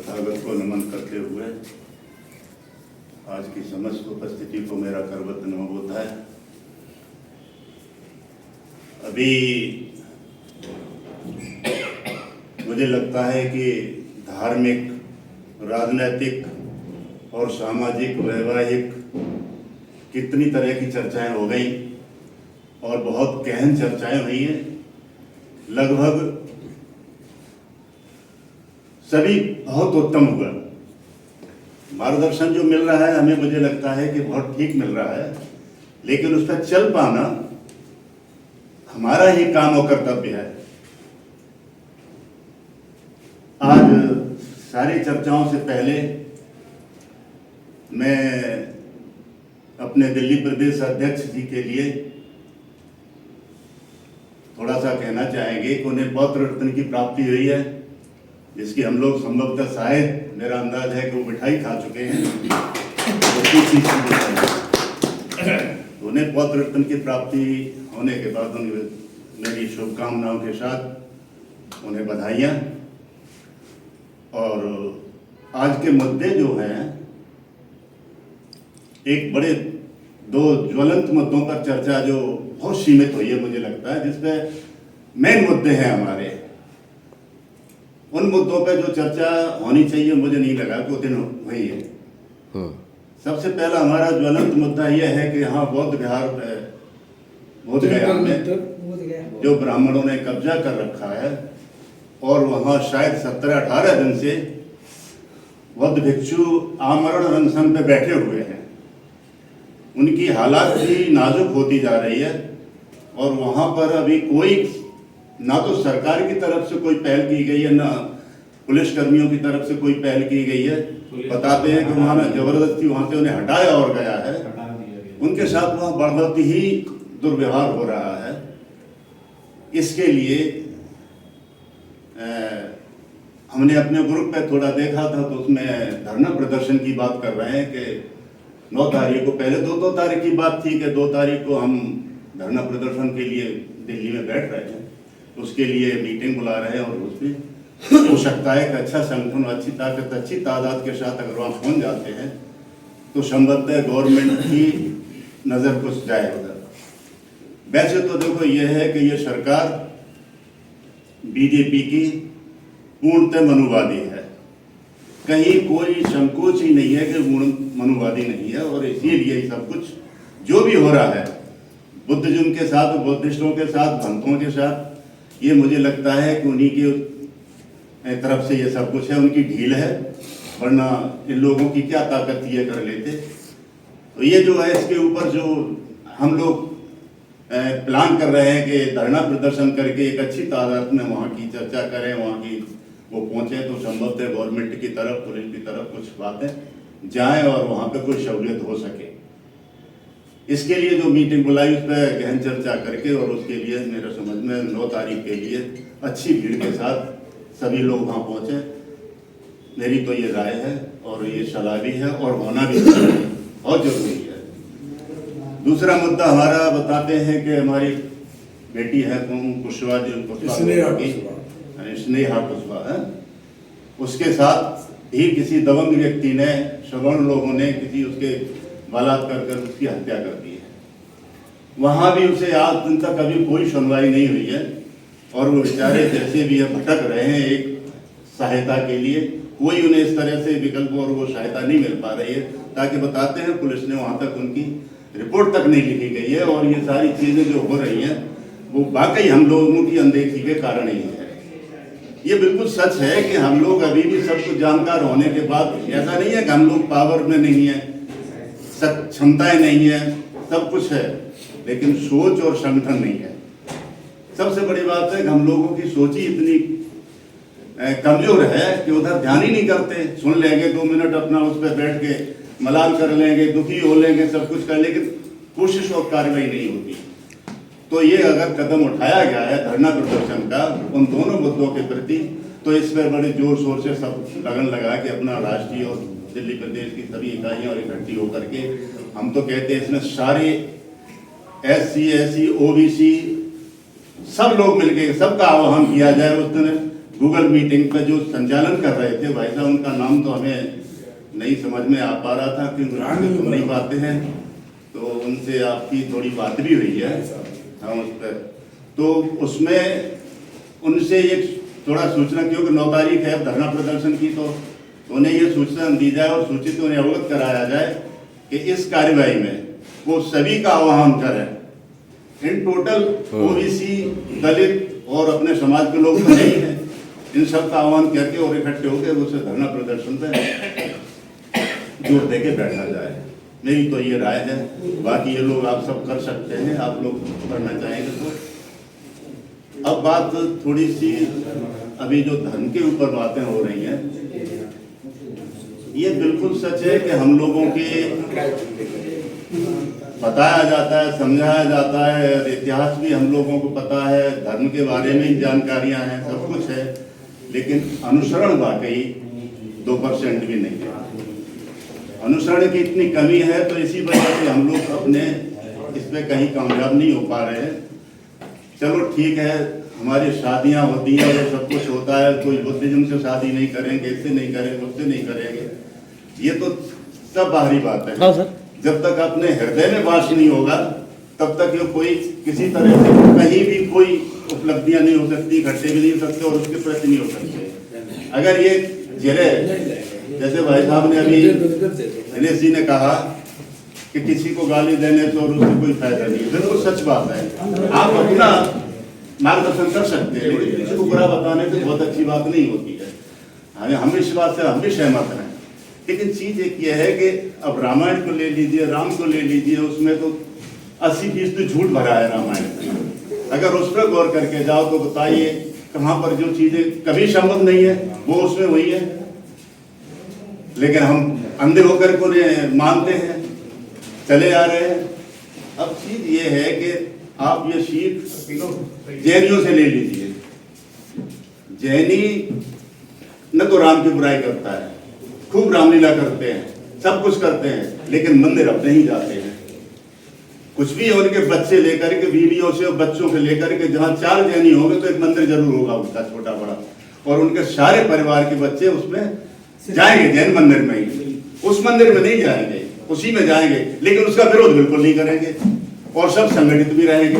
तथागत को नमन करते हुए आज की समस्त उपस्थिति को मेरा करवत नमन होता है। अभी मुझे लगता है कि धार्मिक, राजनैतिक और सामाजिक, वैवाहिक कितनी तरह की चर्चाएं हो गई और बहुत गहन चर्चाएं हुई हैं। लगभग सभी बहुत उत्तम हुआ। मार्गदर्शन जो मिल रहा है हमें, मुझे लगता है कि बहुत ठीक मिल रहा है, लेकिन उस पर चल पाना हमारा ही काम और कर्तव्य है। आज सारी चर्चाओं से पहले मैं अपने दिल्ली प्रदेश अध्यक्ष जी के लिए थोड़ा सा कहना चाहेंगे कि उन्हें पौत्र रत्न की प्राप्ति हुई है, जिसकी हम लोग संभवतः शायद, मेरा अंदाज है कि वो मिठाई खा चुके हैं। उन्हें पौत्र रत्न की प्राप्ति होने के बाद मेरी शुभकामनाओं के साथ उन्हें बधाइयाँ। और आज के मुद्दे जो हैं, एक बड़े दो ज्वलंत मुद्दों पर चर्चा जो बहुत सीमित हुई है, मुझे लगता है, जिसपे मेन मुद्दे हैं हमारे। उन मुद्दों पे जो चर्चा होनी चाहिए, मुझे नहीं लगा कि वो दिन हुई है। सबसे पहला हमारा ज्वलंत मुद्दा यह है कि यहाँ बौद्ध विहार बोधगया में जो ब्राह्मणों ने कब्जा कर रखा है और वहाँ शायद 17-18 दिन से बौद्ध भिक्षु आमरण अनशन पे बैठे हुए हैं। उनकी हालात भी नाजुक होती जा रही है और वहाँ पर अभी कोई, ना तो सरकार की तरफ से कोई पहल की गई है, ना पुलिस कर्मियों की तरफ से कोई पहल की गई है। बताते हैं कि वहाँ ना जबरदस्ती वहाँ से उन्हें हटाया और गया है। उनके साथ वहाँ बहुत ही दुर्व्यवहार हो रहा है। इसके लिए हमने अपने ग्रुप पे थोड़ा देखा था, तो उसमें धरना प्रदर्शन की बात कर रहे हैं कि 9 तारीख को, पहले 2 तारीख की बात थी कि 2 तारीख को हम धरना प्रदर्शन के लिए दिल्ली में बैठ रहे हैं, उसके लिए मीटिंग बुला रहे हैं। और उसमें हो सकता है कि अच्छा संगठन, अच्छी ताकत, अच्छी तादाद के साथ अगर वहाँ पहुँच जाते हैं तो संभवतः गवर्नमेंट की नज़र कुछ जाए उधर। वैसे तो देखो यह है कि ये सरकार बीजेपी की पूर्णतः मनुवादी है, कहीं कोई संकोच ही नहीं है कि मनुवादी नहीं है। और इसीलिए सब कुछ जो भी हो रहा है बुद्धिज्म के साथ, बौद्धिस्टों के साथ, भक्तों के साथ, ये मुझे लगता है कि उन्हीं की तरफ से ये सब कुछ है, उनकी ढील है, वरना इन लोगों की क्या ताकत ये कर लेते। तो ये जो है, इसके ऊपर जो हम लोग प्लान कर रहे हैं कि धरना प्रदर्शन करके एक अच्छी तादाद में वहाँ की चर्चा करें, वहाँ की वो पहुँचे, तो संभवतः गवर्नमेंट की तरफ, पुलिस की तरफ कुछ बातें जाएं और वहाँ पे कोई सहूलियत हो सके। इसके लिए जो मीटिंग बुलाई उस पर गहन चर्चा करके, और उसके लिए मेरे समझ में 9 तारीख के लिए अच्छी भीड़ के साथ सभी लोग वहाँ पहुँचे। मेरी तो ये राय है और ये सलाह भी है और होना भी बहुत जरूरी है। दूसरा मुद्दा हमारा बताते हैं कि हमारी बेटी है कुशवाहा की, स्नेहा कुशवाहा है, उसके साथ ही किसी दबंग व्यक्ति ने, सवर्ण लोगों ने किसी उसके बलात्कार कर उसकी हत्या कर दी है। वहाँ भी उसे आज दिन तक अभी कोई सुनवाई नहीं हुई है और वो बेचारे जैसे भी है भटक रहे हैं एक सहायता के लिए। कोई उन्हें इस तरह से विकल्प और वो सहायता नहीं मिल पा रही है, ताकि बताते हैं पुलिस ने वहाँ तक उनकी रिपोर्ट तक नहीं लिखी गई है। और ये सारी चीज़ें जो हो रही हैं वो वाकई हम लोगों की अनदेखी के कारण ही है। ये बिल्कुल सच है कि हम लोग अभी भी सब कुछ जानकार होने के बाद, ऐसा नहीं है कि हम लोग पावर में नहीं है, क्षमताएं नहीं है, सब कुछ है, लेकिन सोच और संगठन नहीं है। सबसे बड़ी बात है कि हम लोगों की सोच ही इतनी कमजोर है कि उधर ध्यान ही नहीं करते। सुन लेंगे 2 मिनट अपना उस पर बैठ के मलाल कर लेंगे, दुखी हो लेंगे, सब कुछ कर, लेकिन कोशिश और कार्रवाई नहीं होती। तो ये अगर कदम उठाया गया है धरना प्रदर्शन का उन दोनों मुद्दों के प्रति, तो इस पर बड़े जोर शोर से सब लगन लगा के अपना राष्ट्रीय और दिल्ली प्रदेश की सभी इकाइयाँ और इकट्ठी होकर के, हम तो कहते हैं इसमें सारे SC, SC, OBC सब लोग मिलके सबका आह्वान किया जाए उस दिन गूगल मीटिंग पर जो संचालन कर रहे थे भाई साहब, उनका नाम तो हमें नहीं समझ में आ पा रहा था क्योंकि हम नहीं पाते हैं, तो उनसे आपकी थोड़ी बात भी हुई है हम उस पर, तो उसमें उनसे एक थोड़ा सूचना, क्योंकि 9 तारीख है धरना प्रदर्शन की, तो उन्हें ये सूचना दी जाए और सूचित उन्हें अवगत कराया जाए कि इस कार्यवाही में वो सभी का आह्वान करें। इन टोटल ओबीसी, दलित और अपने समाज के लोग तो नहीं है, इन सब का आह्वान करके और इकट्ठे होकर उसे धरना प्रदर्शन पे जोर दे के बैठा जाए। मेरी तो ये राय है, बाकी ये लोग आप सब कर सकते हैं, आप लोग करना चाहेंगे तो। अब बात थोड़ी सी अभी जो धर्म के ऊपर बातें हो रही हैं, ये बिल्कुल सच है कि हम लोगों के बताया जाता है, समझाया जाता है, इतिहास भी हम लोगों को पता है, धर्म के बारे में जानकारियां हैं, सब कुछ है, लेकिन अनुसरण वाकई 2% भी नहीं है। अनुसरण की इतनी कमी है, तो इसी वजह से हम लोग अपने इस पे कहीं कामयाब नहीं हो पा रहे हैं। चलो ठीक है, हमारी शादियां होती हैं और सब कुछ होता है, कोई बुद्धिज्म से शादी नहीं करेंगे, इससे नहीं करेंगे, उससे नहीं करेंगे, ये तो सब बाहरी बात है। हाँ सर। जब तक अपने हृदय में वास नहीं होगा तब तक ये कोई किसी तरह से कहीं भी कोई उपलब्धियां नहीं हो सकती, इकट्ठे भी नहीं हो सकते और उसके प्रति नहीं हो सकते। अगर ये जिले, जैसे भाई साहब ने अभी दिनेश जी ने कहा कि किसी को गाली देने से और उससे कोई फायदा नहीं, बिल्कुल सच बात है। आप अपना मार्गदर्शन कर सकते हैं, लेकिन किसी को बुरा बताने से बहुत अच्छी बात नहीं होती है। हम इस बात से हम भी सहमत हैं, लेकिन चीज एक ये है कि अब रामायण को ले लीजिए, राम को ले लीजिए, उसमें तो 80% झूठ भरा है रामायण में। अगर उस पर गौर करके जाओ तो बताइए कहाँ पर जो चीजें कभी संभव नहीं है वो उसमें वही है, लेकिन हम अंधे होकर को मानते हैं, चले आ रहे हैं। अब चीज ये है कि आप ये सीख जैनियों से ले लीजिए। जैनी न तो राम की बुराई करता है, खूब रामलीला करते हैं, सब कुछ करते हैं, लेकिन मंदिर अपने ही जाते हैं। कुछ भी है, उनके बच्चे लेकर के, बीवियों से और बच्चों के लेकर के, जहां 4 जैनी होंगे तो एक मंदिर जरूर होगा उनका छोटा बड़ा, और उनके सारे परिवार के बच्चे उसमें जाएंगे, जैन मंदिर में ही। उस मंदिर में नहीं जाएंगे, उसी में जाएंगे, लेकिन उसका विरोध बिल्कुल नहीं करेंगे और सब संगठित भी रहेंगे।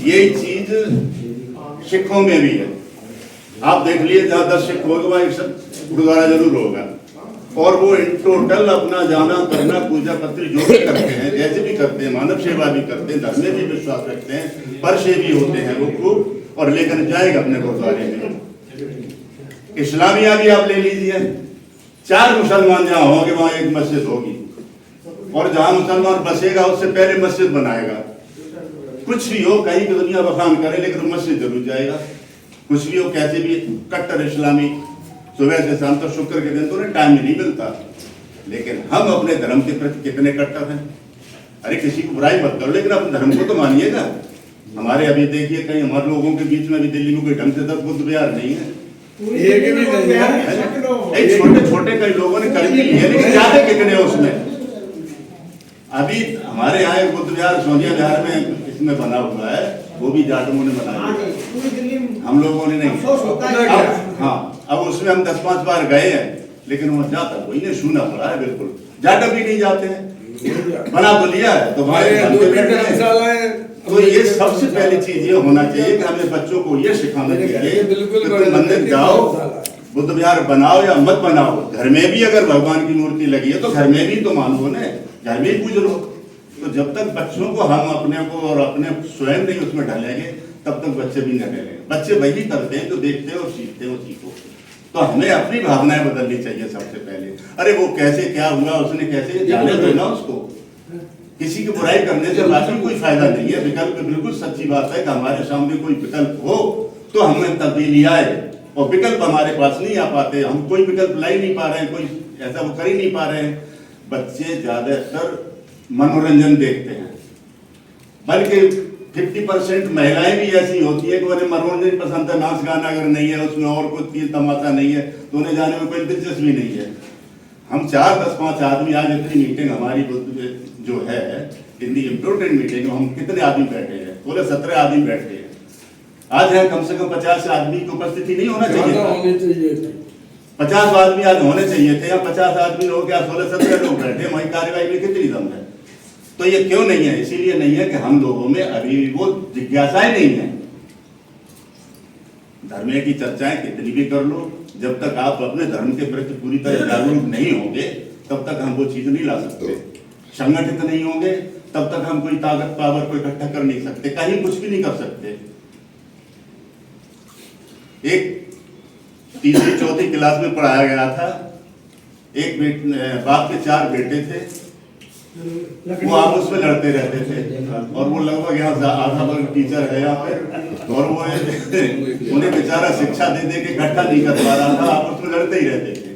यही चीज सिखों में भी है। आप देख लिए जहां 10 सिख होगा वहां एक गुरुद्वारा जरूर होगा, और वो इन टोटल अपना जाना करना, पूजा पत्री जो भी करते हैं, जैसे भी करते हैं, मानव सेवा भी करते हैं, धर्म में भी विश्वास रखते हैं, परसे भी होते हैं वो खूब, और लेकर जाएगा अपने गुरुद्वारे में। इस्लामिया भी आप ले लीजिए, 4 मुसलमान जहाँ होंगे वहां एक मस्जिद होगी, और जहां मुसलमान बसेगा उससे पहले मस्जिद बनाएगा। कुछ भी हो, कहीं की दुनिया बखान करे, लेकिन मस्जिद जरूर जाएगा। कुछ भी हो, कैसे भी कट्टर इस्लामी, सुबह से शाम तक, शुक्र के दिन तो उन्हें टाइम ही नहीं मिलता, लेकिन हम अपने धर्म के प्रति कितने कट्टर हैं। अरे किसी को बुराई मत करो, लेकिन अपने धर्म को तो मानिएगा। हमारे अभी देखिए कहीं हमारे लोगों के बीच में भी दिल्ली में कोई ढंग से 10 बुद्ध विहार नहीं है, छोटे छोटे कई लोगों ने कर भी लिए, लेकिन ज्यादा कितने उसमें। अभी हमारे यहाँ एक बुद्ध विहार सोनिया विहार में इसमें बना हुआ है, वो भी जाटों ने बनाया, हम लोगों ने नहीं। हाँ, अब उसमें हम 10-5 बार गए हैं, लेकिन वहाँ जाता कोई नहीं, सूना पड़ा है बिल्कुल, जाटा भी नहीं जाते हैं। बना तो लिया है तो ये सबसे पहली चीज ये होना चाहिए कि हमें बच्चों को ये सिखाना चाहिए कि तुम मंदिर जाओ, बुद्ध विहार बनाओ या मत बनाओ, घर में भी अगर भगवान की मूर्ति लगी है तो घर में भी तो मानो ने, घर में ही पूज लो। तो जब तक बच्चों को हम अपने को और अपने स्वयं नहीं उसमें ढलेंगे, तब तक बच्चे भी न ढलेंगे। बच्चे वही करते हैं जो देखते हैं और सीखते हैं उसी को। तो हमें अपनी भावनाएं बदलनी चाहिए सबसे पहले। अरे वो कैसे क्या हुआ, उसने कैसे, जाने दो ना उसको। किसी की बुराई करने से बाकी कोई फायदा नहीं है। विकल्प बिल्कुल सच्ची बात है कि हमारे सामने कोई विकल्प हो तो हमें तब्दीली आए, और विकल्प हमारे पास नहीं आ पाते, हम कोई विकल्प ला ही नहीं पा रहे हैं, कोई ऐसा वो कर ही नहीं पा रहे हैं। बच्चे ज्यादातर मनोरंजन देखते हैं, बल्कि 50% महिलाएं भी ऐसी होती है कि उन्हें मनोरंजन पसंद है, नाच गाना अगर नहीं है उसमें और कोई तीर तमाशा नहीं है तो उन्हें जाने में कोई दिलचस्पी नहीं है। हम 4-10-5 आदमी, आज इतनी मीटिंग हमारी जो है हिंदी इम्पोर्टेंट मीटिंग, हम कितने आदमी बैठे हैं, बोले 17 आदमी बैठे हैं। आज है कम से कम 50 आदमी की उपस्थिति नहीं होना चाहिए था। होने चाहिए 50 आदमी आज होने चाहिए थे, या 50 आदमी लोग या 16-17 लोग बैठे, वही कार्रवाई में कितनी दम है? तो ये क्यों नहीं है? इसीलिए नहीं है कि हम लोगों में अभी वो जिज्ञासाएं नहीं है। धर्म की चर्चाएं कितनी भी कर लो, जब तक आप अपने धर्म के प्रति पूरी तरह जागरूक नहीं होंगे तब तक हम वो चीज नहीं ला सकते। संगठित नहीं होंगे तब तक हम कोई ताकत पावर को इकट्ठा कर नहीं सकते, कहीं कुछ भी नहीं कर सकते। एक तीसरी चौथी क्लास में पढ़ाया गया था, एक बाप के 4 बेटे थे, वो आपस में लड़ते रहते थे, और वो लगभग यहाँ आधा वर्ग टीचर है यहाँ पे, और वो उन्हें बेचारा शिक्षा दे दे के इकट्ठा नहीं कर पा रहा था, आपस में लड़ते ही रहते थे।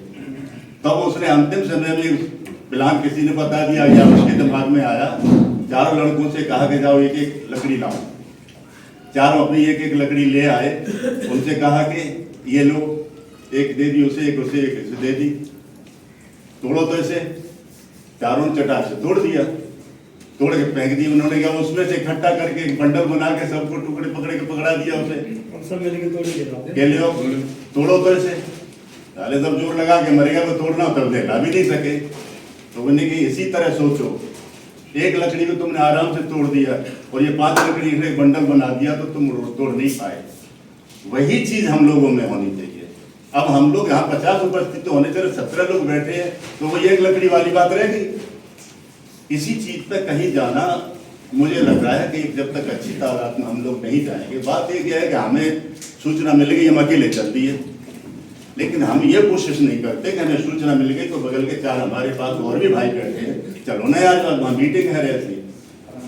तब उसने अंतिम समय में प्लान किसी ने बता दिया या उसके दिमाग में आया, 4 लड़कों से कहा कि जाओ एक एक लकड़ी लाओ। 4 अपनी एक एक लकड़ी ले आए, उनसे कहा कि ये लो, एक दे दी उसे, एक उसे, एक इसे दे दी, तोड़ो। तो इसे चारों चटाक से तोड़ दिया, तोड़ के फेंक दिया उन्होंने। क्या उसमें से इकट्ठा करके एक बंडल बना के सबको टुकड़े पकड़े के पकड़ा दिया उसे, सब मिलके तोड़ दिया। के लियो तोड़ो तो इसे। साले सब जोर लगा के मरेगा तो तोड़ना, तब देखा भी नहीं सके। तो उन्होंने कि इसी तरह सोचो, एक लकड़ी को तुमने आराम से तोड़ दिया और ये 5 लकड़ी का एक बंडल बना दिया तो तुम तोड़ नहीं पाए। वही चीज हम लोगों में होनी चाहिए। अब हम लोग यहाँ 50 उपस्थित होने चाहिए, 17 लोग बैठे हैं, तो वो एक लकड़ी वाली बात रहेगी। इसी चीज पे कहीं जाना मुझे लग रहा है कि जब तक अच्छी तादाद में हम लोग नहीं जाएंगे। बात एक है कि हमें सूचना मिल गई, हम अकेले चल दिए, लेकिन हम ये कोशिश नहीं करते कि हमें सूचना मिल गई तो बगल के 4 हमारे पास और भी भाई बैठे हैं, चलो ना यार वहाँ मीटिंग है ऐसी।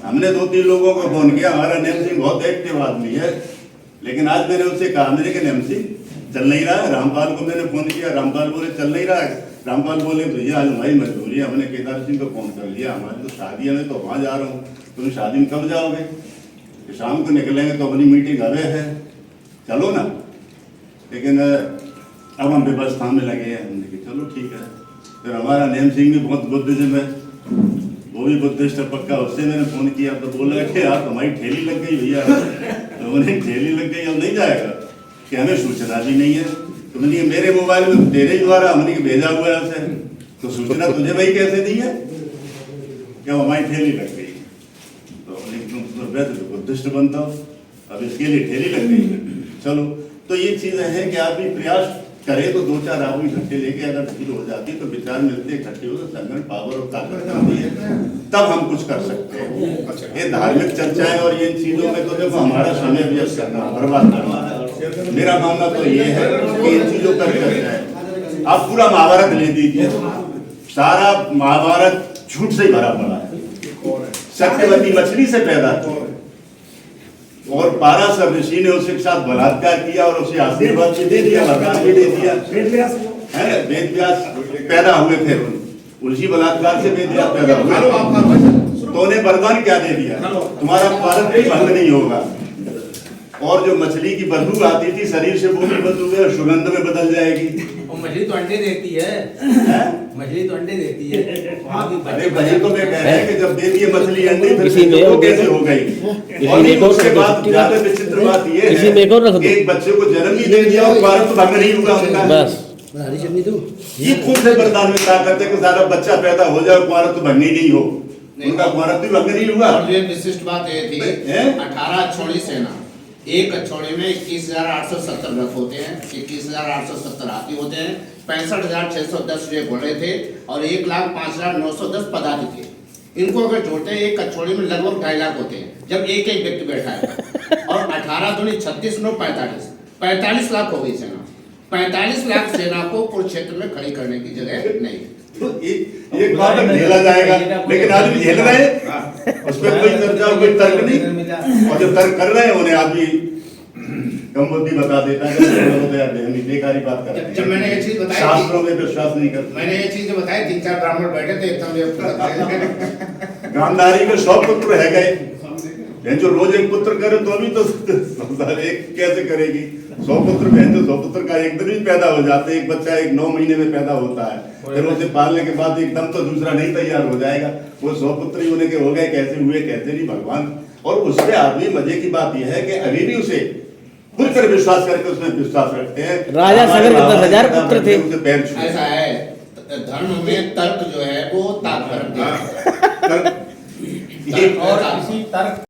हमने 2-3 लोगों को फोन किया, हमारा नेम सिंह बहुत एक्टिव आदमी है, लेकिन आज मैंने उससे कहा, मैंने कि नेम सिंह चल नहीं रहा है। रामपाल को मैंने फोन किया, रामपाल बोले चल नहीं रहा है। रामपाल बोले भैया आज हमारी मजबूरी है, हमने केदार सिंह को फोन कर लिया, हमारी तो शादी है, मैं तो वहाँ जा रहा हूँ, तुम शादी में कब जाओगे? शाम को निकलेंगे तो अपनी मीटिंग अवे है, चलो ना। लेकिन अब हम व्यवस्था में लगे हैं, हमने कहा चलो ठीक है। फिर हमारा नेम सिंह भी बहुत बुद्धिज्म है, वो भी बुद्धिस्ट है पक्का, उससे मैंने फोन किया तो बोला कि आप हमारी ठेली लग गई भैया, तो उन्हें ठेली लग गई, अब नहीं जाएगा कि हमें सूचना भी नहीं है। तो मैंने मेरे मोबाइल में तेरे द्वारा हमने भेजा हुआ है उसे, तो सूचना तुझे भाई कैसे दी है? क्या हमारी ठेली लग गई? तो तुम बुद्धिस्ट बनता हो, अब इसके लिए ठेली लग गई। चलो, तो ये चीजें हैं कि आप भी प्रयास करें तो 2-4 आदमी इकट्ठे लेके अगर भीड़ हो जाती है तो विचार मिलते इकट्ठे हो तो संगठन पावर और ताकत आती है, तब हम कुछ कर सकते हैं। ये धार्मिक चर्चाएं और ये चीजों में तो देखो हमारा समय व्यस्त करना, बर्बाद करना है। मेरा मानना तो ये है कि इन चीजों पर चर्चा है। आप पूरा महाभारत ले दीजिए, सारा महाभारत झूठ से ही भरा पड़ा है। सत्यवती मछली से पैदा और पाराशर ऋषि ने उसके साथ बलात्कार किया और उसे आशीर्वाद भी दे दिया, वरदान भी दे दिया। वेद व्यास पैदा हुए थे, उसी बलात्कार से वेद व्यास पैदा हुए, तो उन्हें वरदान क्या दे दिया? तुम्हारा पारक भी भंग नहीं होगा। और जो मछली की बदबू आती थी शरीर से, वो भी बदबू में सुगंध में बदल जाएगी। मछली तो अंडे देती है, मछली तो अंडे देती है। अरे भाई तो मैं कह रहा कि जब दे दिए मछली अंडे तो कैसे हो गई? और उसके बाद ज्यादा विचित्र बात ये है कि एक बच्चे को जन्म भी दे दिया और पारक भंग नहीं होगा उनका। बस ये खुद से वरदान में क्या करते कि सारा बच्चा पैदा हो जाए, पारक तो भंग नहीं हो, उनका पारक भी भंग नहीं हुआ। और ये विशिष्ट बात ये थी 18 अक्षौणी सेना, एक अक्षौणी में 21,870 रथ होते हैं, 21,870 हाथी होते हैं, 65,610 ये घोड़े थे और 1,05,910 पदाति थे। इनको अगर जोड़ते हैं एक अक्षौणी में लगभग 2.5 लाख होते हैं जब एक एक व्यक्ति बैठा है। और 18 दूनी 36 9 45 लाख हो गई सेना। 45 लाख सेना को कुरुक्षेत्र में खड़ी करने की जगह नहीं। तो एक बात झेला जाएगा, लेकिन आदमी झेल रहे हैं, उस पर कोई चर्चा कोई तर्क नहीं। और जो तर्क कर रहे हैं उन्हें आदमी कम बुद्धि बता देता है, बेकारी बात कर रहे हैं। जब मैंने ये चीज बताई, शास्त्रों में विश्वास नहीं करते। मैंने ये चीज बताई, 3-4 ब्राह्मण बैठे थे एकदम। गांधारी के 100 पुत्र है गए, जो रोज एक पुत्र करे तो भी तो संसार एक कैसे करेगी? 100 पुत्र बहन तो 100 पुत्र का एक दिन ही पैदा हो जाते हैं। एक बच्चा 9 महीने में पैदा होता है, फिर उसे पालने के बाद एकदम तो दूसरा नहीं तैयार हो जाएगा। वो 100 पुत्र ही उन्हें के हो गए, कैसे हुए कैसे नहीं भगवान। और उसके आदमी मजे की बात यह है कि अभी भी उसे खुलकर विश्वास करके उसमें विश्वास रखते हैं। राजा हमारे सगर के बाबा 10,000 दादा पुत्र थे। उनके पैर छुए। ऐसा है, धर्म में तर्क जो है वो तात्पर्य हाँ, और और इसी तर्क